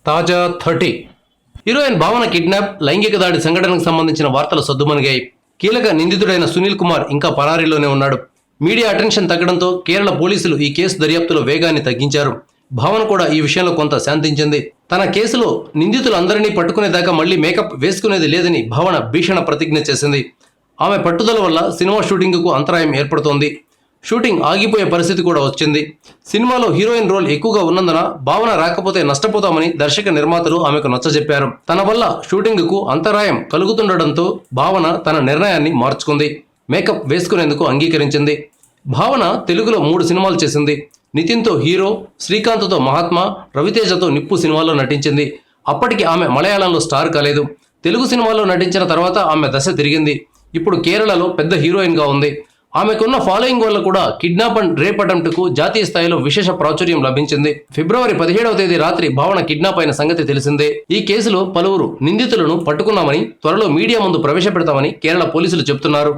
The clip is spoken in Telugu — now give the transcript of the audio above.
తాజా 30 హీరోయిన్ భావన కిడ్నాప్ లైంగిక దాడి సంఘటనకు సంబంధించిన వార్తలు సద్దుమణిగాయి. కీలక నిందితుడైన సునీల్ కుమార్ ఇంకా పరారీలోనే ఉన్నాడు. మీడియా అటెన్షన్ తగ్గడంతో కేరళ పోలీసులు ఈ కేసు దర్యాప్తులో వేగాన్ని తగ్గించారు. భావన కూడా ఈ విషయంలో కొంత శాంతించింది. తన కేసులో నిందితులందరినీ పట్టుకునేదాకా మళ్లీ మేకప్ వేసుకునేది లేదని భావన భీషణ ప్రతిజ్ఞ చేసింది. ఆమె పట్టుదల వల్ల సినిమా షూటింగ్కు అంతరాయం ఏర్పడుతోంది. షూటింగ్ ఆగిపోయే పరిస్థితి కూడా వచ్చింది. సినిమాలో హీరోయిన్ రోల్ ఎక్కువగా ఉన్నందున భావన రాకపోతే నష్టపోతామని దర్శక నిర్మాతలు ఆమెకు నచ్చజెప్పారు. తన వల్ల షూటింగ్కు అంతరాయం కలుగుతుండటంతో భావన తన నిర్ణయాన్ని మార్చుకుంది. మేకప్ వేసుకునేందుకు అంగీకరించింది. భావన తెలుగులో 3 సినిమాలు చేసింది. నితిన్తో హీరో, శ్రీకాంత్తో మహాత్మా, రవితేజతో నిప్పు సినిమాల్లో నటించింది. అప్పటికి ఆమె మలయాళంలో స్టార్ కాలేదు. తెలుగు సినిమాల్లో నటించిన తర్వాత ఆమె దశ తిరిగింది. ఇప్పుడు కేరళలో పెద్ద హీరోయిన్గా ఉంది. ఆమెకున్న ఫాలోయింగ్ వల్ల కూడా కిడ్నాప్ అండ్ రేప్ అటెంప్ట్కు జాతీయ స్థాయిలో విశేష ప్రాచుర్యం లభించింది. ఫిబ్రవరి 17వ తేదీ రాత్రి భావన కిడ్నాప్ అయిన సంగతి తెలిసిందే. ఈ కేసులో పలువురు నిందితులను పట్టుకున్నామని, త్వరలో మీడియా ముందు ప్రవేశపెడతామని కేరళ పోలీసులు చెబుతున్నారు.